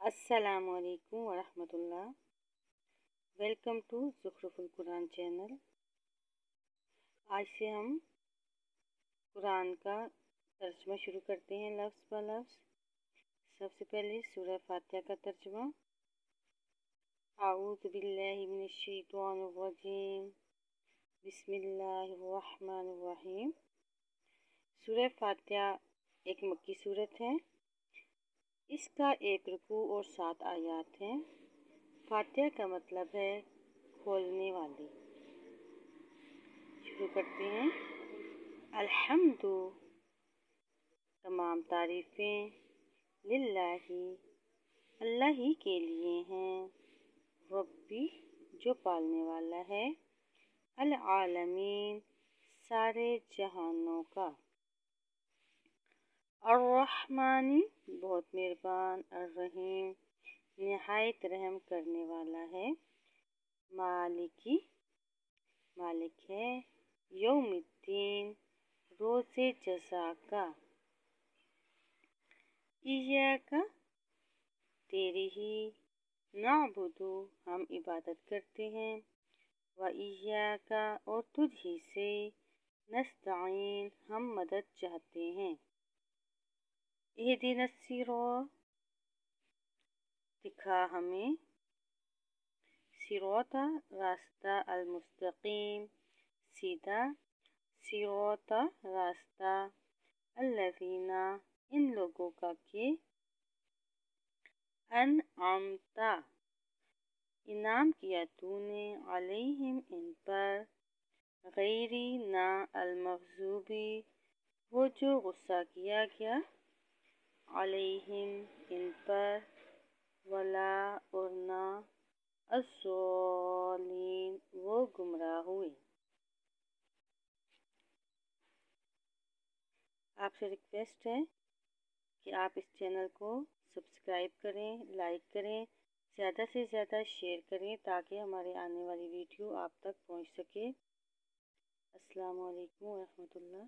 السلام علیکم ورحمۃ اللہ۔ ویلکم ٹو زخرف القرآن چینل۔ آج سے ہم قرآن کا ترجمہ شروع کرتے ہیں لفظ بہ لفظ۔ سب سے پہلے سورہ فاتحہ کا ترجمہ۔ اعوذ باللہ من الشیطان الرجیم، بسم اللہ الرحمن الرحیم۔ سورہ فاتحہ ایک مکی سورت ہے۔ اس کا ایک رکوع اور 7 آیات ہیں۔ فاتحہ کا مطلب ہے کھولنے والی۔ شروع کرتے ہیں۔ الحمد، تمام تعریفیں، للہ، اللہ ہی کے لیے ہیں، ربی، جو پالنے والا ہے، العالمین، سارے جہانوں کا، الرحمن، بہت مہربان، الرحیم، نہایت رحم کرنے والا ہے، مالکی، مالک ہے، یوم الدین، روز جزا کا، ایاک، تیری ہی، نعبد، ہم عبادت کرتے ہیں، و ایاک، اور تجھ ہی سے، نستعین، ہم مدد چاہتے ہیں، اہدنا الصراط، دکھا ہمیں، صراط، راستہ، المستقیم، سیدھا، صراط، راستہ، الذین، ان لوگوں کا کہ، انعمت، انعام کیا تو نے، علیہم، ان پر، غیری، نہ، المغضوبی، وہ جو غصہ کیا گیا، علیہم، ان پر، ولا، اور نہ، الضالین، وہ گمراہ ہوئے۔ آپ سے ریکویسٹ ہے کہ آپ اس چینل کو سبسکرائب کریں، لائک کریں، زیادہ سے زیادہ شیئر کریں تاکہ ہمارے آنے والی ویڈیو آپ تک پہنچ سکے۔ السلام علیکم ورحمۃ اللہ۔